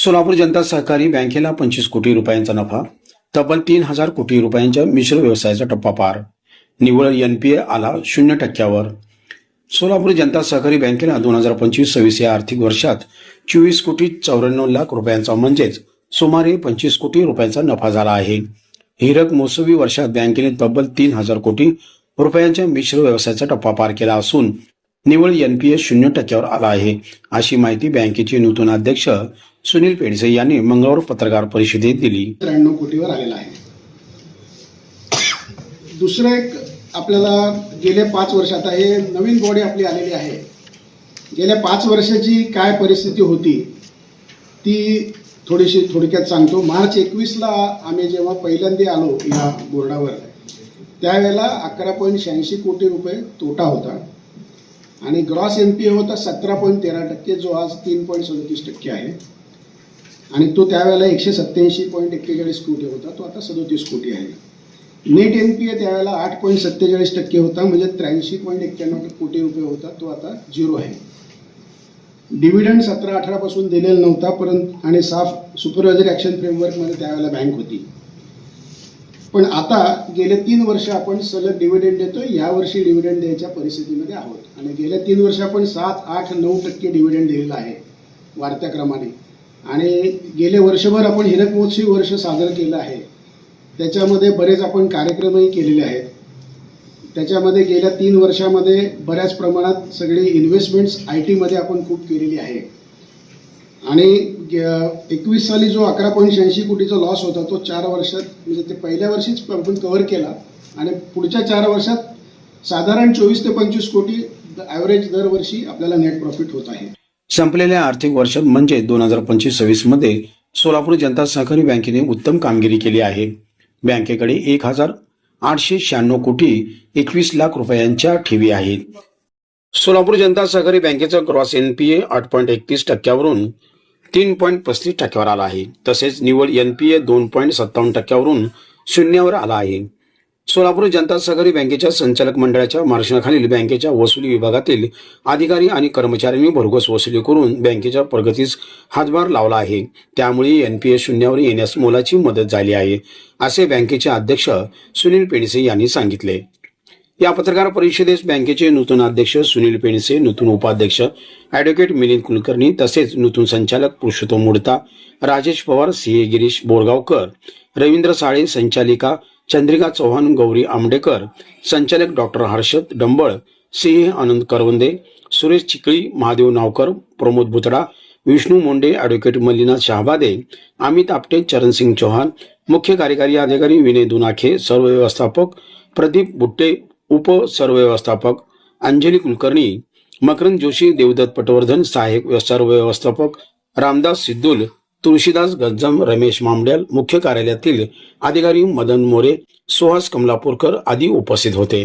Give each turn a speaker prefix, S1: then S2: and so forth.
S1: सोलापूर जनता सहकारी बँकेला 25 कोटी रुपयांचा नफा, तब्बल 3,000 कोटी रुपयांच्या मिश्र व्यवसायाचा टप्पा पार, निव्वळ एनपीए आला 0%वर. सोलापूर जनता सहकारी बँकेला 2025-26 या आर्थिक वर्षात 24 कोटी 94 लाख रुपयांचा म्हणजेच सुमारे 25 कोटी रुपयांचा नफा झाला आहे. हिरक मोसमी वर्षात बँकेने तब्बल 3,000 कोटी रुपयांच्या मिश्र व्यवसायाचा टप्पा पार केला असून निव्वळ एनपीए 0%वर आला आहे, अशी माहिती बँकेचे नूतन अध्यक्ष सुनील पेंडसे यांनी मंगळवार पत्रकार परिषदेत दिली.
S2: 93 कोटीवर आलेला आहे. दुसरं एक आपल्याला गेले 5 वर्ष, आता हे नवीन बॉडी आपली आलेली आहे, गेल्या 5 वर्षाची काय परिस्थिती होती ती थोडक्यात सांगतो. मार्च 21ला आम्ही जेव्हा पहिल्यांदा आलो या बोर्डावर त्यावेळेला 11.86 कोटी रुपये तोटा होता आणि ग्रॉस एनपीए होता 17.13%, जो आज 3.37% आहे आणि तो त्यावेळेला 187.41 कोटी होता, तो आता 37 कोटी आहे. नेट एनपीए त्यावेळेला 8.47% होता, म्हणजे 83.91 कोटी रुपये होता, तो आता 0 आहे. डिव्हिडंड 17-18 पासून दिलेला नव्हता, परंतु आणि साफ सुपरवायझरी ॲक्शन फ्रेमवर्कमध्ये त्यावेळेला बँक होती. पण आता गेले 3 वर्ष आपण सलग डिव्हिडंड देतो. यावर्षी डिव्हिडंड द्यायच्या परिस्थितीमध्ये आहोत आणि गेल्या 3 वर्ष आपण 7, 8, 9% डिव्हिडंड दिलेला आहे वाढत्या क्रमाने. आणि गेले वर्षभर आपण हिरक महोत्सवी वर्ष साजरं केलं आहे, त्याच्यामध्ये बरेच आपण कार्यक्रमही केलेले आहेत. त्याच्यामध्ये गेल्या 3 वर्षामध्ये बऱ्याच प्रमाणात सगळी इन्व्हेस्टमेंट्स IT मध्ये आपण खूप केलेली आहे आणि 21 साली जो 11.86 कोटीचा लॉस होता तो 4 वर्षात, म्हणजे ते पहिल्या वर्षीच आपण कव्हर केला आणि पुढच्या 4 वर्षात साधारण 24 ते 25 कोटी ॲव्हरेज दरवर्षी आपल्याला नेट प्रॉफिट होत आहे.
S1: संपलेल्या आर्थिक वर्षात म्हणजे 2025-26 मध्ये सोलापूर जनता सहकारी बँकेने उत्तम कामगिरी केली आहे. बँकेकडे 1,896 कोटी 21 लाख रुपयांच्या ठेवी आहेत. सोलापूर जनता सहकारी बँकेचा ग्रॉस एनपीए 8.31%वरून 3.35%वर आला आहे. तसेच निव्वळ एनपीए 2.57%वरून 0वर आला आहे. सोलापूर जनता सहकारी बँकेच्या संचालक मंडळाच्या मार्गदर्शनाखालील बँकेच्या वसुली विभागातील अधिकारी आणि कर्मचाऱ्यांनी भरघोस वसुली करून बँकेच्या प्रगतीस हातभार लावला आहे. त्यामुळे एनपीए 0वर येण्यास मोलाची मदत झाली आहे, असे बँकेचे अध्यक्ष सुनील पेंडसे यांनी सांगितले. या पत्रकार परिषदेस बँकेचे नूतन अध्यक्ष सुनील पेंडसे, नूतन उपाध्यक्ष ॲडव्होकेट मिलिंद कुलकर्णी तसेच नूतन संचालक पुरुषोत्तम मुडता, राजेश पवार, सीए गिरीश बोरगावकर, रवींद्र साळे, संचालिका चंद्रिका चव्हाण, गौरी आंबडेकर, संचालक डॉक्टर हर्षद डंबळ, सिंह आनंद करवंदे, सुरेश चिकळी, महादेव नावकर, प्रमोद भुतडा, विष्णू मोंडे, ॲडव्होकेट मल्लीनाथ शहाबादे, अमित आपटे, चरणसिंग चौहान, मुख्य कार्यकारी अधिकारी विनय दुनाखे, सर्व व्यवस्थापक प्रदीप बुट्टे, उप सर्व व्यवस्थापक अंजली कुलकर्णी, मकरंद जोशी, देवदत्त पटवर्धन, सहाय्यक सर्व व्यवस्थापक रामदास सिद्धुल, तुळशीदास गज्जम, रमेश मामड्याल, मुख्य कार्यालयातील अधिकारी मदन मोरे, सुहास कमलापूरकर आदी उपस्थित होते.